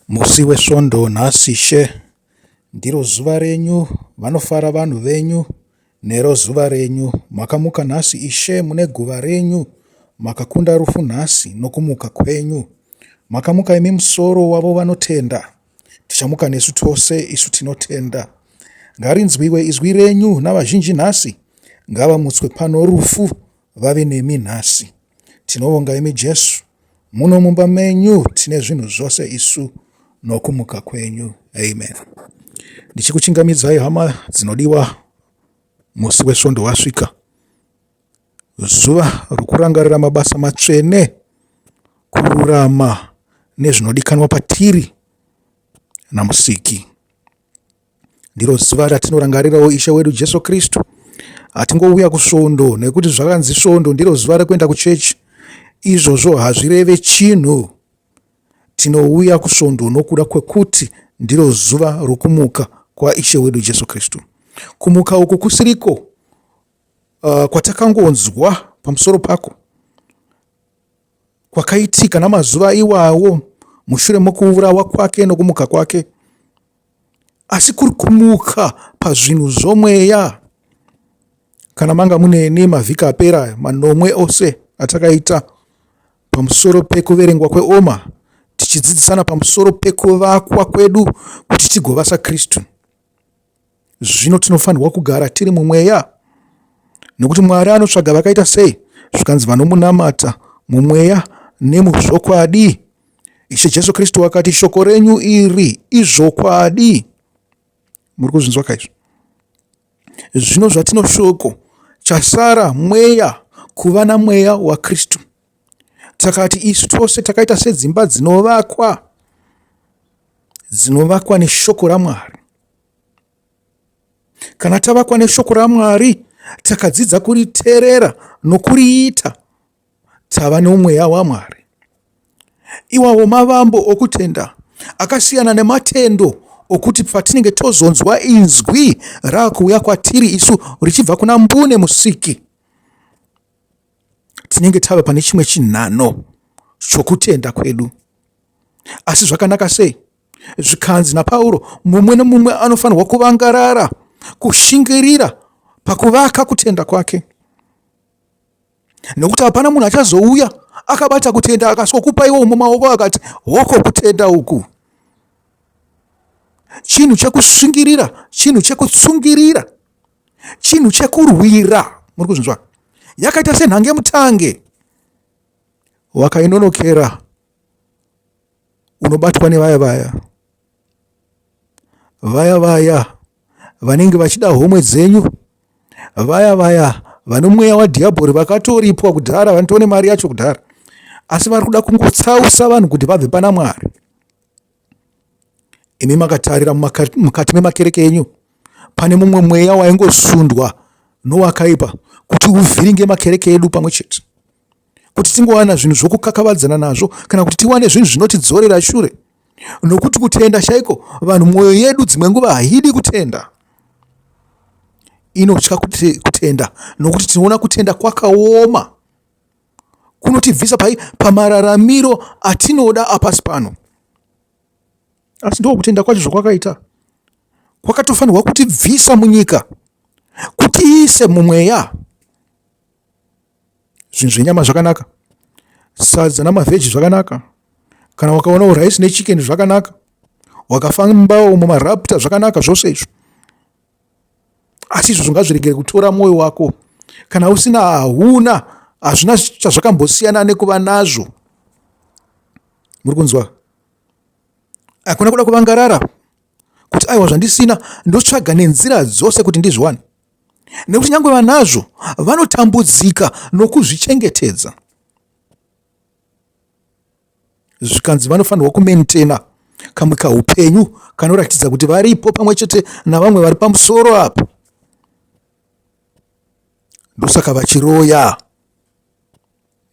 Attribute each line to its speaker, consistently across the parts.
Speaker 1: Musi weSvondo nhasi she, ndiro zuva renyu, vanofara vanhu venyu, nero zuva renyu. Makamuka nhasi Ishe mune guva renyu, makakunda rufu nhasi nokumuka kwenyu. Makamuka imi musoro wavo vanotenda, tichamuka nesu tose isu tinotenda. Ngarinzwiwe izwi renyu navazhinji nhasi, ngavamutswe pano rufu vave nemi nhasi. Tinovonga imi Jesu, muno mumba menyu tine zvinhu zvose isu nokumuka kwenyu. Amen. Ndichikuchingamidzai hama dzinodiwa, musi weSvondo wasvika, zuva rokurangarira mabasa matsvene, kururama nezvinodikanwa patiri namusiki. Ndiro zuva ratinorangarirawo Ishe wedu Jesu Kristu. Hatingouya kuSvondo nekuti zvakanzi Svondo ndiro zuva rekuenda kuchechi. Izvozvo hazvireve chinhu. Tinouya kuSvondo nokuda kwekuti ndiro zuva rokumuka kwaIshe wedu Jesu Kristu. Kumuka uku kusiriko kwatakangonzwa pamusoro pako, kwakaitika namazuva iwawo mushure mokuurawa kwake nokumuka kwake, asi kuri kumuka pazvinhu zvomweya. Kana manga muneni mavhiki apera manomwe ose atakaita pamusoro pekuverengwa kweoma, tichidzidzisana pamusoro pekuvakwa kwedu kuti tigova saKristu. Zvino tinofanirwa kugara tiri mumweya, nokuti Mwari anotsvaga vakaita sei, zvikanzi vanomunamata mumweya nemuzvokwadi. Ishe Jesu Kristu akati, shoko renyu iri izvokwadi. Muri kuzvinzwa kaizvo? Zvino zvatino shoko chasara mweya, kuva namweya waKristu. Takati isu tose takaita sedzimba dzinovakwa neshoko raMwari. Kana tavakwa neshoko raMwari, takadzidza kuriteerera nokuriita, tava nomweya waMwari. Iwawo mavambo okutenda akasiyana nematendo okuti patinenge tozonzwa inzwi rakuuya kwatiri isu richibva kuna mbune musiki, tinenge tava pane chimwe chinhano chokutenda kwedu. Asi zvakanaka sei, zvikanzi naPauro, mumwe nemumwe anofanirwa kuvangarara, kushingirira pakuvaka kutenda kwake. Nokuti hapana munhu achazouya akabata kutenda akasokupa iwo mumaoko akati, hoko kutenda uku. Chinhu chekushingirira, chinhu chekutsungirira, chinhu chekurwira. Muri kuzvinzwa? Yakaita senhange mutange wakainonokera, unobatwa nevaya vanenge vachida homwe dzenyu, vaya vane mweya wadhiabhori vakatoripwa kudhara, vanotone mari yacho kudhara, asi vari kuda kungotsausa vanhu kuti vabve pana Mwari. Imi makatarira mukati memakereke enyu, pane mumwe mweya waingosundwa nowakaipa kuti uvhiringe makereke edu pamwe chete, kuti tingowana zvinhu zvokukakavadzana nazvo, kana kuti tiwane zvinhu zvinotidzorera shure. Nokuti kutenda chaiko, vanhu mwoyo yedu dzimwe nguva haidi kutenda, inotya kutenda, nokuti tinoona kutenda kwakaoma, kunotibvisa pamararamiro atinoda apasi pano. Asi ndo kutenda kwacho zvakwakaita, kwakatofanirwa kutibvisa munyika, kutiise mumweya. Zvinhu zvenyama zvakanaka, sadza namavheji zvakanaka, kana wakaonawo raisi nechikeni zvakanaka, wakafambawo mumarapta zvakanaka, zvose izvo. Asi izvo ngazviregere kutora mwoyo wako. Kana usina, hazvina chazvakambosiyana nekuva nazvo. Muri kunzwa? Hakuna kuda kuvangarara kuti aiwa zvandisina ndotsvaga nenzira dzose kuti ndizviwane. Nekuti nyange vanazvo vanotambudzika nokuzvichengetedza. Zvikanzi vanofanirwa kumentena kamwe kaupenyu kanoratidza kuti varipo pamwe chete navamwe vari pamusoro apo. Ndosaka vachiroya,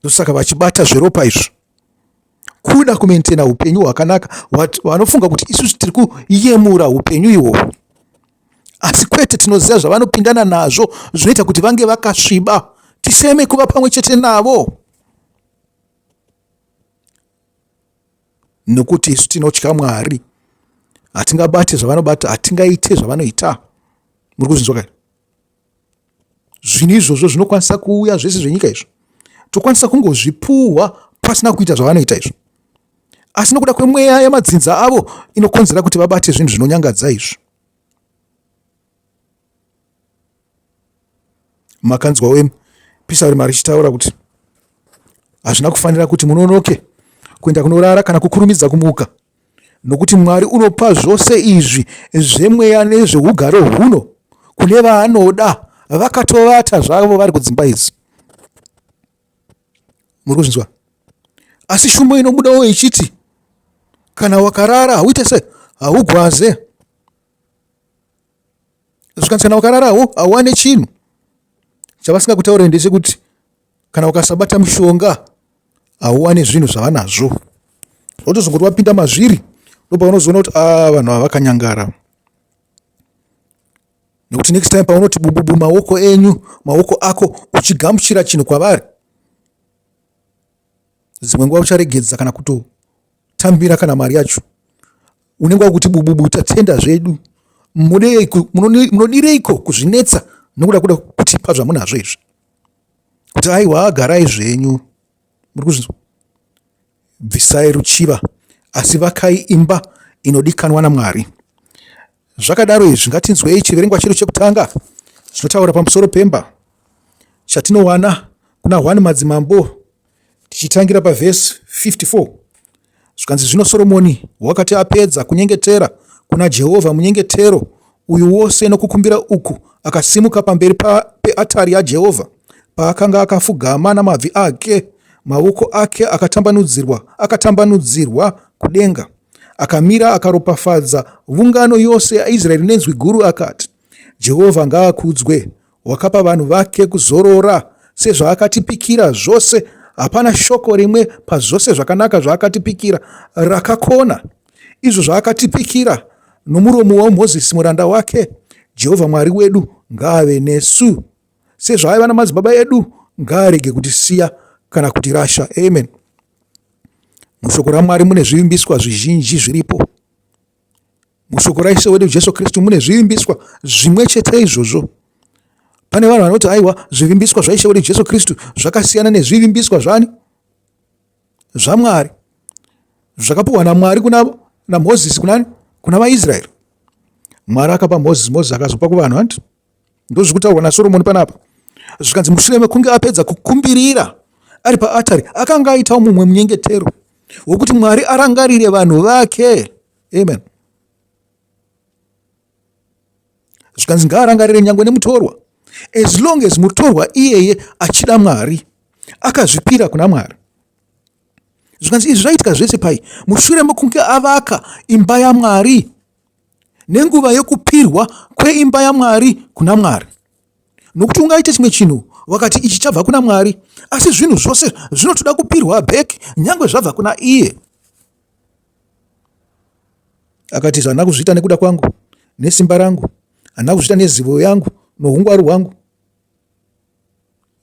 Speaker 1: ndosaka vachibata zveropa izvo, kuda kumentena upenyu hwakanaka. Vanofunga kuti isu tiri kuyemura upenyu ihwohwo, asi kwete tinoziva zvavanopindana nazvo zvinoita kuti vange vakasviba, tiseme kuva pamwe chete navo. nokuti isu tinotya Mwari. Hatingabate zvavanobata, hatingaite zvavanoita. Muri kuzvinzwa kai? Zvinhu izvozvo zvinokwanisa kuuya zvese zvenyika izvo. Tokwanisa kungozvipuhwa pasina kuita zvavanoita izvo. Asi nokuda kwemweya yamadzinza avo inokonzera kuti vabate zvinhu zvinonyangadza izvo. Makanzwa Pisarema richitaura kuti hazvina kufanira kuti munonoke kuenda kunorara kana kukurumidza kumuka, nokuti Mwari unopa zvose izvi zvemweya nezveugaro huno kune vaanoda vakatovata zvavo vari kudzimba idzi. Muri kuzvinzwa? Asi shumo inobudawo ichiti kana wakarara hauite se haugwaze. Zvikanzi kana wakarara hauwane chinhu. Chavasingakutaurira ndechekuti kana ukasabata mushonga hauwane zvinhu zvavanazvo. Wotozongoti wapinda mazviri ndopaunozoona kuti vanhu havakanyangara. Nekuti next time paunoti bububu maoko enyu, maoko ako uchigamuchira chinhu kwavari, dzimwe nguva ucharegedza kana kutotambira kana mari yacho. Unenge wakuti bububu tatenda zvedu. Munodireiko kuzvinetsa nokuda kuda kutipa zvamunazvo izvi? Kuti aiwa garai zvenyu. Muri kuzvinzwa? Bvisai ruchiva, asi vakai imba inodikanwa naMwari. Zvakadaro izvi ngatinzwei chiverengwa chedu chekutanga chinotaura pamusoro pemba chatinowana kuna 1 Madzimambo tichitangira pavhesi 54. Zvikanzi zvino Soromoni wakati apedza kunyengetera kuna Jehovha munyengetero uyu wose nokukumbira uku, akasimuka pamberi peatari yaJehovha paakanga akafugama namabvi ake, maoko ake akatambanudzirwa kudenga. Akamira akaropafadza ungano yose yaIsraeri nenzwi guru akati, Jehovha ngaakudzwe, wakapa vanhu vake kuzorora sezvaakatipikira zvose. Hapana shoko rimwe pazvose zvakanaka zvaakatipikira rakakona izvo zvaakatipikira nomuromo waMozisi muranda wake. Jehovha Mwari wedu ngaave nesu, sezvaaiva namadzibaba edu, ngaarege kutisiya kana kutirasha. Amen. Mushoko raMwari mune zvivimbiswa zvizhinji zviripo. Mushoko raIshe wedu Jesu Kristu mune zvivimbiswa zvimwe chete izvozvo. Pane vanhu vanoti aiwa zvivimbiswa zvaIshe wedu Jesu Kristu zvakasiyana nezvivimbiswa zvani? ZvaMwari. Zvakapuhwa naMwari naMozisi kuna vaIsraeri. Mwari akapa Mozisi akazopa kuvanhu handi. Ndozviri kutaurwa naSoromoni panapa. Zvikanzi mushure mekunge apedza kukumbirira ari paatari, akanga aitawo mumwe munyengetero wokuti Mwari arangarire vanhu vake. Amen. Zvikanzi ngaarangarire nyangwe nemutorwa, as long as mutorwa iyeye achida Mwari, akazvipira kuna Mwari. Zvikanzi izvi zvaitika zvese pai mushure mekunge avaka imba yaMwari nenguva yokupirwa kweimba yaMwari kuna Mwari. Nokuti ungaite chimwe chinhu wakati ichi chabva kuna Mwari, asi zvinhu zvose zvinotoda kupirwa back nyangwe zvabva kuna iye. Akati zvana kuzviita nekuda kwangu nesimba rangu, handina kuzviita nezivo yangu noungwaru hwangu.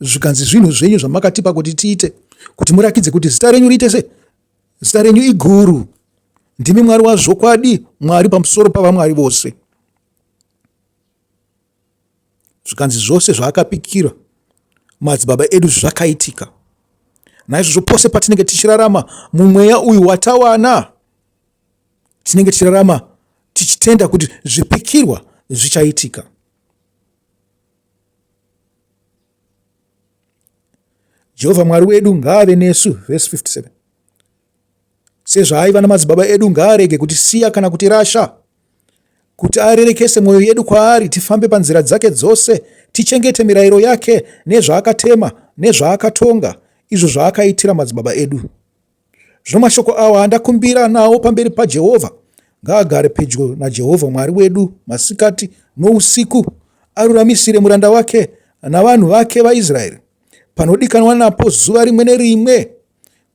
Speaker 1: Zvikanzi zvinhu zvenyu zvamakatipa kuti tiite, kuti murakidze kuti zita renyu riite se, zita renyu iguru. Ndimi Mwari wazvokwadi, Mwari pamusoro pavamwari vose. Zvikanzi zvose zvaakapikira madzibaba edu zvakaitika. Naizvozvo pose patinenge tichirarama mumweya uyu watawana, tinenge tichirarama tichitenda kuti zvipikirwa zvichaitika. Jehovha Mwari wedu ngaave nesu. Verse 57. Sezvaaiva namadzibaba edu ngaarege kutisiya kana kutirasha, kuti arerekese mwoyo yedu kwaari, tifambe panzira dzake dzose, tichengete mirayiro yake nezvaakatema nezvaakatonga, izvo zvaakaitira madzibaba edu. Zvino mashoko awa andakumbira nawo pamberi paJehovha ngaagare pedyo naJehovha Mwari wedu masikati nousiku, aruramisire muranda wake navanhu vake vaIsraeri panodikanwa napo zuva rimwe nerimwe,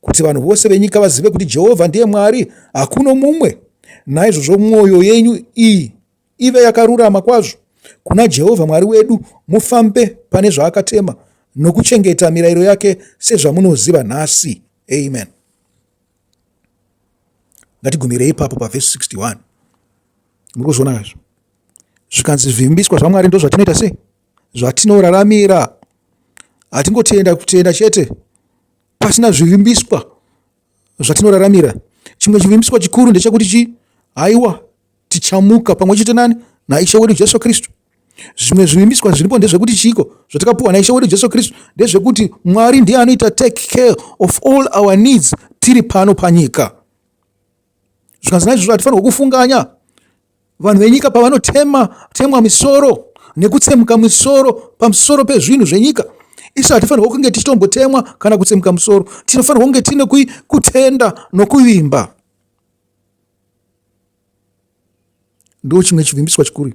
Speaker 1: kuti vanhu vose venyika vazive kuti Jehovha ndiye Mwari, hakuno mumwe. Naizvozvo mwoyo yenyu iyi ive yakarurama kwazvo kuna Jehovha Mwari wedu, mufambe pane zvaakatema nokuchengeta mirayiro yake sezvamunoziva nhasi. Amen. Ngatigumire ipapo pavhesi 61. Muri kuzviona kazvo? Zvikanzi zvivimbiswa zvaMwari ndo zvatinoita sei? Zvatinoraramira. Hatingotenda kutenda chete pasina zvivimbiswa zvatinoraramira. Chimwe chivimbiswa chikuru ndechekuti haiwa tichamuka pamwe chete nani naishe wedu Jesu Kristu. Zvimwe zvivimbiswa zviripo ndezvekuti chiko zvatakapuwa naishe wedu Jesu Kristu ndezvekuti Mwari ndiye anoita take care of all our needs tiri pano panyika. Zvikanzi naizvozvo hatifanirwa kufunganya vanhu venyika pavanotemwa misoro nekutsemuka misoro pamusoro pezvinhu zvenyika. Isu hatifanirwa kunge tichitombotemwa kana kutsemuka musoro. Tinofanirwa kunge tine kutenda nokuvimba. Ndo chimwe chivimbiswa chikuru.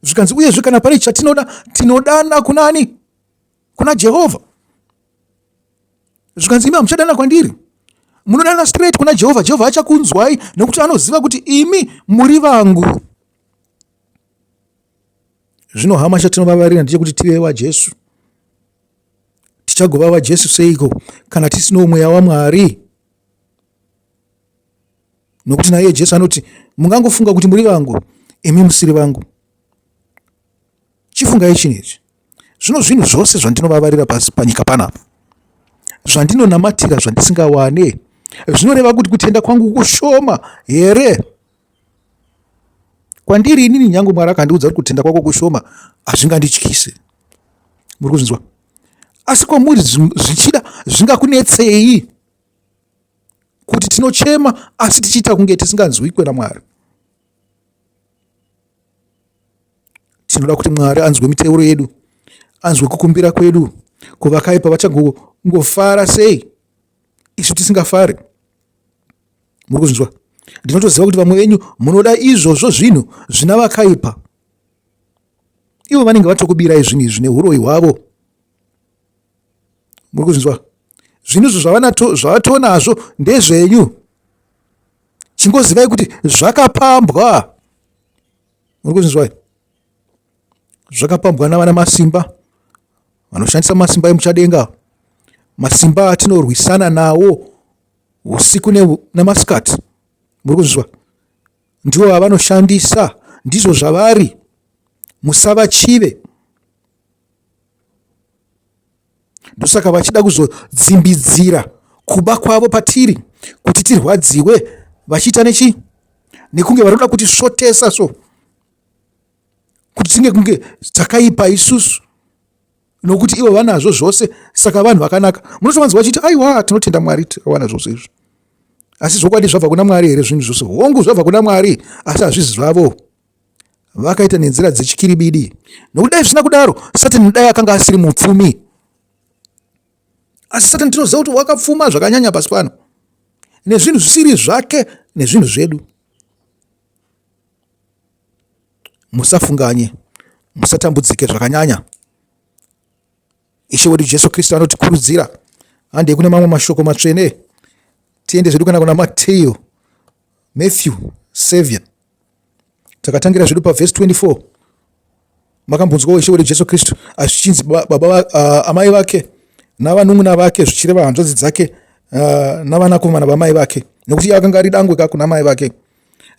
Speaker 1: Zvikanzi uyezve kana pane chatinoda tinodana kunani? Kuna Jehovha. Zvikanzi imi hamuchadana kwandiri, munodana straight kuna Jehovha. Jehovha achakunzwai nekuti anoziva kuti imi muri vangu. Zvino hama chatinovavarira ndechekuti tive vaJesu. Tichagova vaJesu seiko kana tisino mweya waMwari? Nokuti naye Jesu anoti mungangofunga kuti muri vangu, imi musiri vangu. Chifungai chinechi. Zvino zvinhu zvose zvandinovavarira pasi panyika panapa, zvandinonamatira zvandisingawane, zvinoreva kuti kutenda kwangu kushoma here? Kwandiri inini nyangu Mwari akandiudza kuti kutenda kwako kushoma hazvingandityise. Muri kuzvinzwa? Asi kwamuri zvichida zvingakunetsei kuti tinochema asi tichiita kunge tisinganzwikwe naMwari? Tinoda kuti Mwari anzwe miteuro yedu, anzwe kukumbira kwedu. Kuvakaipa vachangofara sei isu tisingafari? Muri kuzvinzwa? Ndinotoziva kuti vamwe venyu munoda izvozvo zvinhu zvina vakaipa. Ivo vanenge vatokubirai zvinhu izvi neuroyi hwavo. Muri kuzvinzwa? Zvinhu izvo zvavatonazvo ndezvenyu. Chingozivai kuti zvakapambwa. Muri kuzvinzwa? Zvakapambwa navana masimba vanoshandisa masimba emuchadenga, masimba atinorwisana nawo usiku namasikati. Muri kuzvinzwa? Ndiwo avanoshandisa, ndizvo zvavari. Musavachive. Ndosaka vachida kuzodzimbidzira kuba kwavo patiri kuti tirwadziwe, vachiita nechi? Nekunge varoda kuti svotesa so kuti tinge kunge takaipa isusu, nokuti ivo vanazvo zvose. Saka vanhu vakanaka munotovanzwa vachiti aiwa tinotenda Mwari tikawana zvose izvi. Asi zvokwadi zvabva kuna Mwari here zvinhu zvose? Hongu zvabva kuna Mwari, asi hazvisi zvavo. Vakaita nenzira dzechikiribidi. Nokuti dai zvisina kudaro Satani dai akanga asiri mupfumi. Asi Satani tinoziva kuti wakapfuma zvakanyanya pasi pano nezvinhu zvisiri zvake nezvinhu zvedu. Musafunganye, musatambudzike zvakanyanya. Ishe wedu Jesu Kristu anotikurudzira. Handei kune mamwe mashoko matsvene. Tiende zvedu kana kuna Matthew 7. Takatangira zvedu pavhesi 24. Makambonzwawo Ishe wedu Jesu Kristu azvichinzi amai vake navanun'una vake zvichireva hanzvadzi dzake navanakomana vamai vake, nokuti iye akanga ari dangwe kuna mai vake.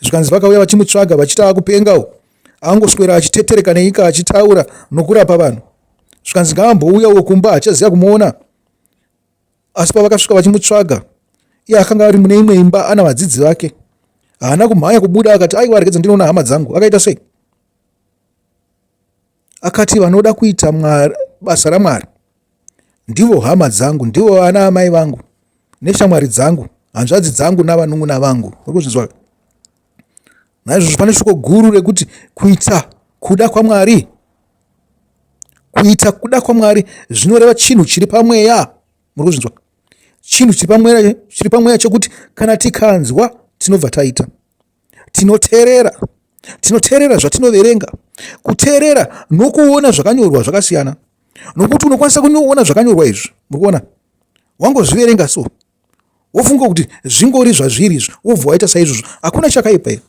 Speaker 1: Zvikanzi vakauya vachimutsvaga vachita kupengawo, angoswera achitetereka nenyika achitaura nokurapa vanhu. Zvikanzi ngaambouyawo kumba achaziva kumuona. Asi pavakasvika vachimutsvaga, iye akanga ari mune imwe imba ana vadzidzi vake. Haana kumhanya kubuda akati aiwa regedza ndinoona hama dzangu. Akaita sei? Akati vanoda kuita basa raMwari ndivo hama dzangu, ndivo vana amai vangu neshamwari dzangu, hanzvadzi dzangu navanun'una vangu. Uri kuzvinzwa? Naizvozvo pane shoko guru rekuti kuita kuda kwaMwari. Kuita kuda kwaMwari zvinoreva chinhu chiri pamweya. Muri kuzvinzwa? Chinhu chiri pamweya chokuti kana tikanzwa tinobva taita. Tinoteerera zvatinoverenga. Kuteerera nokuona zvakanyorwa zvakasiyana. Nokuti unokwanisa kunoona zvakanyorwa izvi, muri kuona, wangozviverenga so wofunga kuti zvingori zvazviri izvi, wobva waita saizvozvo, hakuna chakaipa here.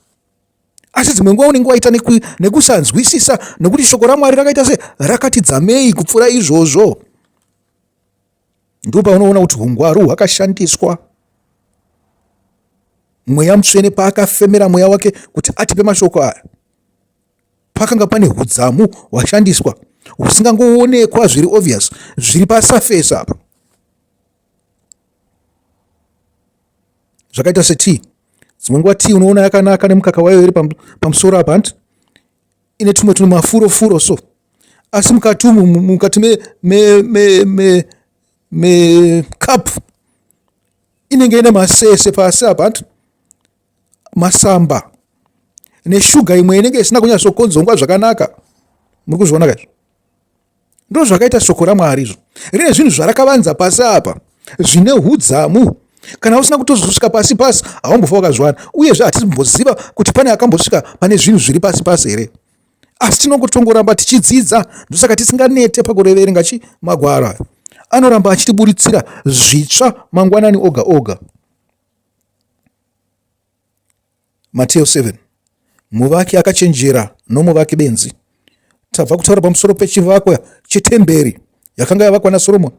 Speaker 1: Asi dzimwe nguva unenge waita nekusanzwisisa, nokuti shoko raMwari rakaita se rakati dzamei kupfuura izvozvo. Ndipo paunoona kuti ungwaru hwakashandiswa. mweya mutsvene paakafemera mweya wake kuti atipe mashoko aya, pakanga pane hudzamu hwashandiswa husingangoonekwa zviri obvious, zviri pasafesi apa. Zvakaita setii. Dzimwe nguva tii unoona yakanaka nemukaka wayo iri pamusoro apa hanti ine tumwe mafuro so, asi mukati mekapu inenge ine masese pasi apa hanti, masamba neshuga imwe inenge isina kunyatsokonzongwa zvakanaka. Muri kuzviona kaizvo? Ndo zvakaita shoko raMwari izvo. Rine zvinhu zvarakavanza pasi apa zvine hudzamu. Kana usina kutozosvika pasi haumbofa wakazviwana, uyezve hatimboziva kuti pane akambosvika pane zvinhu zviri pasi here. Asi tinongotongoramba tichidzidza, ndosaka tisinganete pakureverenga magwaro. Anoramba achitiburitsira zvitsva mangwanani oga oga. Mateo 7. Muvaki akachenjera nomuvaki benzi. Tabva kutaura pamusoro pechivakwa chetemberi yakanga yavakwa naSoromoni.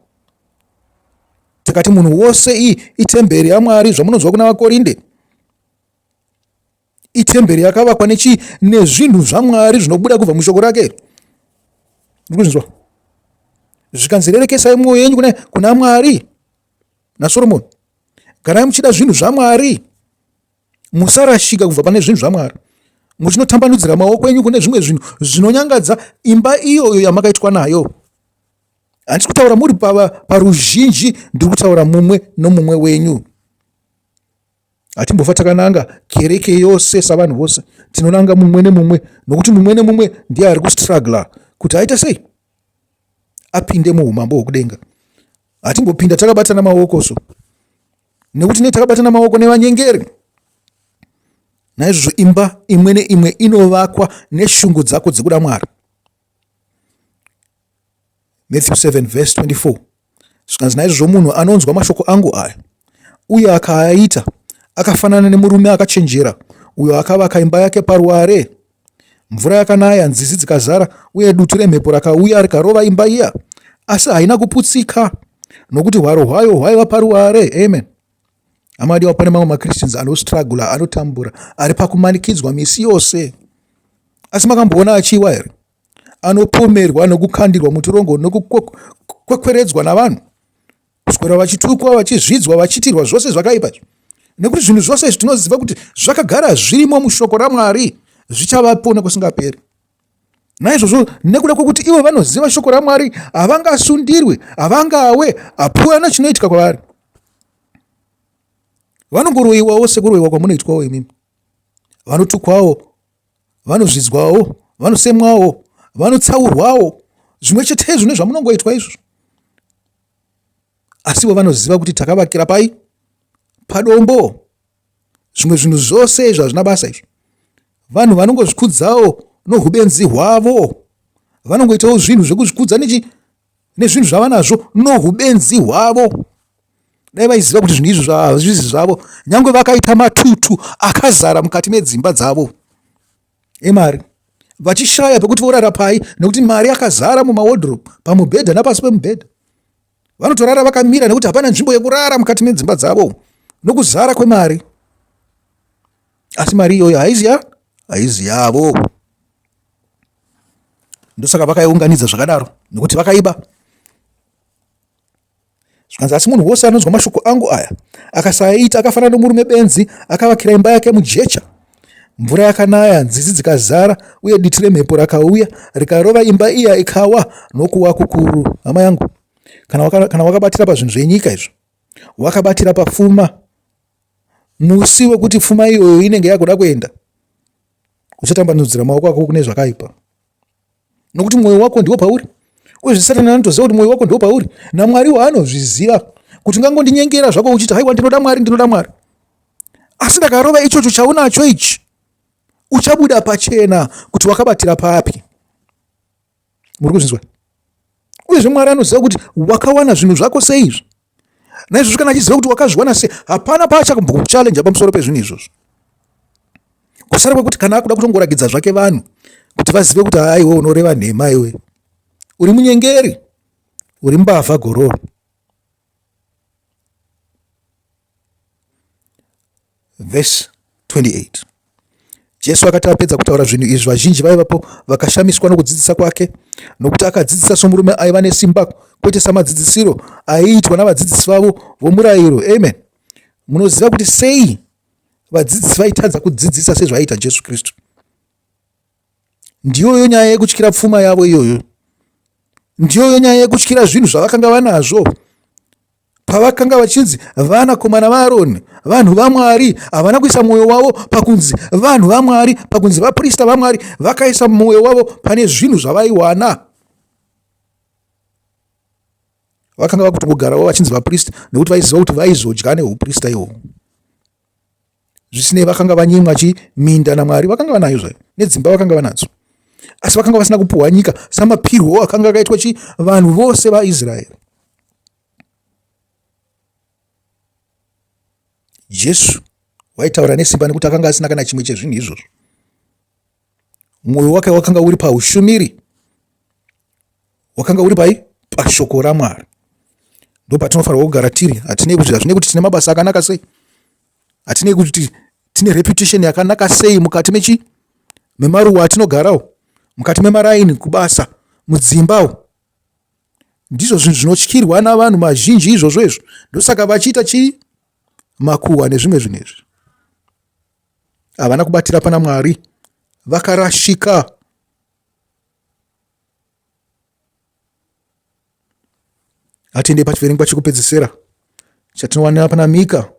Speaker 1: Tikati munhu wose itemberi yaMwari, zvamunonzwa kuna vaKorinde. Itemberi yakavakwa nezvinhu zvaMwari zvinobuda kubva mushoko rake. Ndikuzvinzwa. Zvikanzi rerekesai mwoyo yenyu kuna Mwari naSoromoni. Garai muchida zvinhu zvaMwari. Musarashika kubva pane zvinhu zvaMwari. Muchinotambanudzira maoko enyu kune zvimwe zvinhu zvinonyangadza imba iyoyo yamakaitwa nayo. Handisi kutaura muri paruzhinji, ndiri kutaura mumwe nomumwe wenyu. Hatimbofa takananga kereke yose savanhu vose, tinonanga mumwe nemumwe, nokuti mumwe nemumwe ndiye ari kustrugla kuti aite sei apinde muumambo hwokudenga. Hatimbopinda takabatana maoko so, nekuti netakabatana maoko nevanyengeri. Naizvozvo imba imwe neimwe inovakwa neshungu dzako dzekuda Mwari. Matthew 7 verse 24. Zvikanzi naizvozvo munhu anonzwa mashoko angu aya uye akaaita akafanana nemurume akachenjera uyo akavaka imba yake paruware. Mvura yakanaya, nzizi dzikazara, uye dutu remhepo rakauya rikarova imba iya, asi haina kuputsika nokuti hwaro hwayo hwaiva paruware. Amen. Amadiwa, pane mamwe maChristians anostrugula, anotambura, ari pakumanikidzwa misi yose. Asi makamboona achiwa here? Anopomerwa nokukandirwa mutorongo nokukwekweredzwa navanhu, kuswera vachitukwa, vachizvidzwa, vachiitirwa zvose zvakaipa. Nekuti zvinhu zvose izvi tinoziva kuti zvakagara zvirimo mushoko raMwari, zvichavapo nekusingaperi. Naizvozvo nekuda kwokuti ivo vanoziva shoko raMwari, havangasundirwe, havangawe, hapana chinoitika kwavari. Vanongoroyiwawo sekuroyiwa kwamunoitwawo imimi. Vanotukwawo, vanozvidzwawo, vanosemwawo, vanotsaurwawo, zvimwe chete zvine zvamunongoitwa izvo. Asivo vanoziva kuti takavakira pai? Padombo. Zvimwe zvinhu zvose izvo hazvina basa izvo. Vanhu vanongozvikudzawo nohubenzi hwavo. Vanongoitawo zvinhu zvekuzvikudza nezvinhu zvavanazvo nohubenzi hwavo. Dai vaiziva kuti zvinhu izvo hazvisi zvavo, nyange vakaita matutu akazara mukati medzimba dzavo emari, vachishaya pekuti vorara pai, nekuti mari akazara mumawardrobe, pamubhedha napasi pemubhedha. Vanotorara vakamira nekuti hapana nzvimbo yekurara mukati medzimba dzavo nokuzara kwemari. Asi mari iyoyo haizi yavo. Ndosaka vakaiunganidza zvakadaro, nekuti vakaiba. Zvikanzi asi munhu wose anonzwa mashoko angu aya akasaita, akafanana nomurume benzi akavakira imba yake mujecha. Mvura yakanaya, nzizi dzikazara, uye diti remhepo rakauya rikarova imba iya ikawa nokuwa kukuru. Hama yangu, kana wakabatira pazvinhu zvenyika izvo, wakabatira papfuma, musi wekuti pfuma iyoyo inenge yakuda kuenda, uchatambanudzira maoko ako kune zvakaipa, nokuti mwoyo wako ndiwo pauri. Uye Satani anotoziva kuti mwoyo wako ndiwo pauri, naMwari waanozviziva kuti ngangondinyengerera zvako uchiti haiwa ndinoda Mwari. Asi ndakarova ichocho chaunacho ichi, uchabuda pachena kuti wakabatira papi. Muri kuzvinzwa? Uyezve Mwari anoziva kuti wakawana zvinhu zvako seizvi. Naizvozvo kana achiziva kuti wakazviwana sei, hapana paachakambokuchalenja pamusoro pezvinhu izvozvo. Kusara kwekuti kana akuda kutongoragidza zvake vanhu kuti vazive kuti iwe unoreva nhema, iwe uri munyengeri, uri mbavha gororo. Verse 28. Jesu akati apedza kutaura zvinhu izvi, vazhinji vaivapo vakashamiswa nokudzidzisa kwake, nokuti akadzidzisa somurume aiva nesimba, kwete samadzidzisiro aiitwa navadzidzisi vavo vomurayiro. Amen. Munoziva kuti sei vadzidzisi vaitadza kudzidzisa sezvaiita Jesu Kristu. Ndiyoyo nyaya yekutyira pfuma yavo iyoyo. Ndiyoyo nyaya yekutyira zvinhu zvavakanga vanazvo. Pavakanga vachinzi vanakomana vaAroni, vanhu vaMwari, havana kuisa mwoyo wavo pakunzi vanhu vaMwari, pakunzi vaprista vaMwari, vakaisa mwoyo wavo pane zvinhu zvavaiwana. Vakanga vakutogarawo vachinzi vaprista nekuti vaiziva kuti vaizodya neuprista ihwohwo. Zvisinei, vakanga vanyimwa chiminda naMwari, vakanga vanayo zvayo, nedzimba vakanga vanadzo, asi vakanga vasina kupuhwa nyika samapirwo akanga akaitwa vanhu vose vaIsraeri. Jesu waitaura nesimba nekuti akanga asina kana chimwe chezvinhu izvozvo. Mwoyo wake wakanga uri paushumiri, wakanga uri pai pashoko raMwari. Ndo patinofanirwa kugara tiri. Hatinei kuti tine mabasa akanaka sei, hatinei kuti tine reputation yakanaka sei mukati memaruwa atinogarawo, mukati memaraini kubasa, mudzimbawo. Ndizvo zvinhu zvinotyirwa navanhu mazhinji izvozvo izvo. Ndosaka vachiita makuhwa nezvimwe zvinhu izvi. Havana kubatira pana Mwari, vakarashika. Hatiende pachiverengwa chekupedzisira chatinowana pana Mika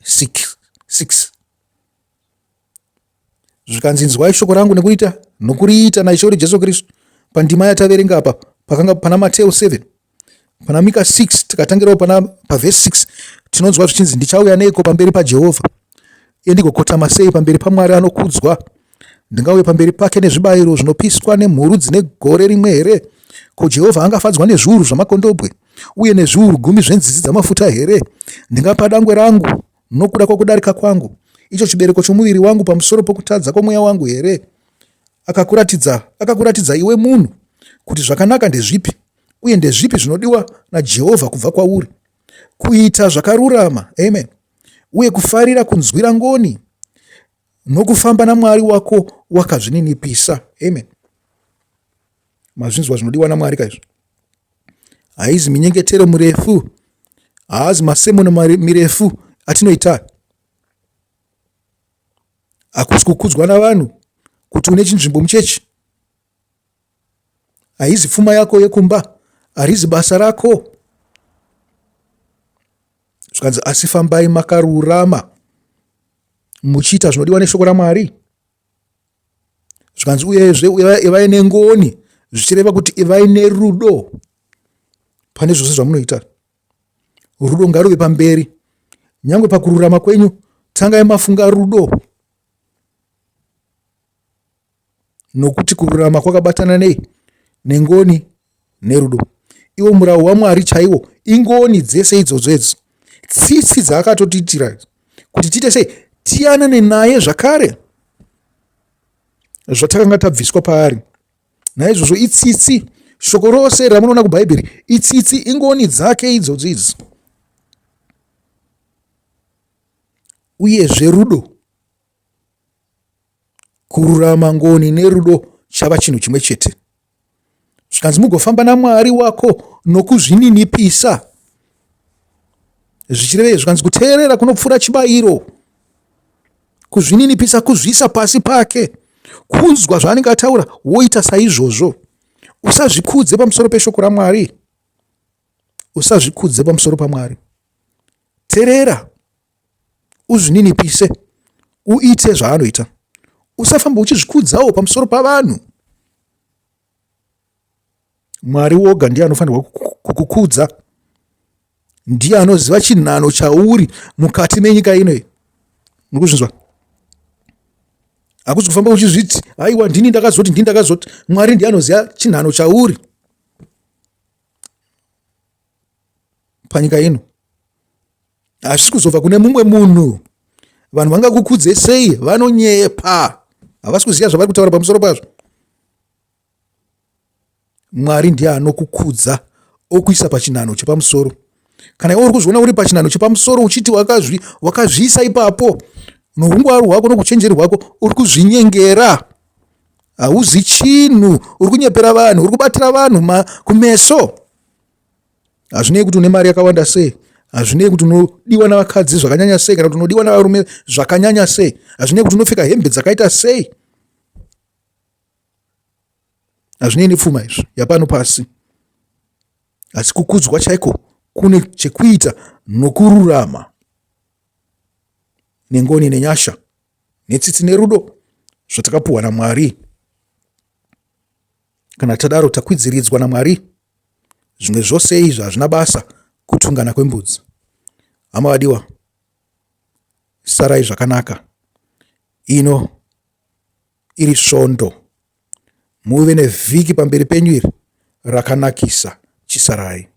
Speaker 1: 6. Zvikanzi inzwai shoko rangu nokuriita naIshe uri Jesu Kristu. Pandima yataverenga apa pakanga pana Mateo 7, pana Mika 6 tikatangirawo pavhesi 6 tinonzwa zvichinzi ndichauya neiko pamberi paJehovha, iye ndigokotama sei pamberi paMwari anokudzwa. Ndingauye pamberi pake nezvibayiro zvinopiswa nemhuru dzine gore rimwe here? Ko, Jehovha angafadzwa nezviuru zvamakondobwe uye nezviuru 10 zvenzizi dzamafuta here? Ndingapa dangwe rangu nokuda kwokudarika kwangu, icho chibereko chomuviri wangu pamusoro pokutadza kwomweya wangu here? Akakuratidza iwe munhu kuti zvakanaka ndezvipi, uye ndezvipi zvinodiwa naJehovha kubva kwauri. Kuita zvakarurama, amen, uye kufarira kunzwira ngoni, nokufamba naMwari wako wakazvininipisa, amen. Mazvinzwa zvinodiwa naMwari kaizvo. Haizi minyengetero mirefu, haazi masemono mirefu atinoita. Hakusi kukudzwa navanhu kuti une chinzvimbo muchechi. Haizi pfuma yako yekumba, harizi basa rako. Zvikanzi asi fambai makarurama, muchiita zvinodiwa neshoko raMwari. Zvikanzi uyezve ivai nengoni, zvichireva kuti ivai nerudo pane zvose zvamunoita. Rudo ngaruve pamberi. Nyangwe pakururama kwenyu, tangai mafunga rudo. Nokuti kururama kwakabatana nengoni nerudo. Iwo murau waMwari chaiwo ingoni dzese idzodzo idzi. Tsitsi dzaakatotiitira kuti tiite sei? Tiyanane naye zvakare zvatakanga tabviswa paari. Naizvozvo itsitsi, shoko rose ramunoona kuBhaibheri itsitsi, ingoni dzake idzodzo idzi. Uyezve rudo, kururama, ngoni nerudo chava chinhu chimwe chete. Zvikanzi mugofamba naMwari wako nokuzvininipisa. Zvichireve zvikanzi kuteerera kunopfuura chibayiro, kuzvininipisa, kuzviisa pasi pake, kunzwa zvaanenge ataura woita saizvozvo. Usazvikudze pamusoro peshoko raMwari, usazvikudze pamusoro paMwari. Teerera, uzvininipise, uite zvaanoita. Usafamba uchizvikudzawo pamusoro pavanhu. Mwari woga ndiye anofanirwa kukukudza. Ndiye anoziva chinhano chauri mukati menyika ino. Murikuzvinzwa? Hakusi kufamba uchizviti aiwa ndini ndakazoti. Mwari ndiye anoziva chinhano chauri panyika ino. Hazvisi kuzobva kune mumwe munhu. Vanhu vangakukudze sei? Vanonyepa, havasi kuziva zvavari kutaura pamusoro pazvo. Mwari ndiye anokukudza, okuisa pachinhano chepamusoro. Kana iwe uri kuzviona uri pachinhano chepamusoro uchiti wakazviisa ipapo, noungwaru hwako nokuchenjeri hwako uri kuzvinyengera. Hauzi chinhu, uri kunyepera vanhu, uri kubatira vanhu kumeso. Hazvinei kuti une mari yakawanda sei, hazvinei kuti unodiwa navakadzi zvakanyanya sei, kana kuti unodiwa navarume zvakanyanya sei, hazvinei kuti unopfeka hembe dzakaita sei, hazvinei nepfuma izvi yapano pasi. Asi kukudzwa chaiko kune chekuita nokururama nengoni nenyasha netsitsi nerudo zvatakapuhwa naMwari. Kana tadaro takwidziridzwa naMwari, zvimwe zvose izvi hazvina basa kutungana kwembudzi. Hama vadiwa, sarai zvakanaka. Ino iri svondo. Muve nevhiki pamberi penyu iri rakanakisa. Chisarai.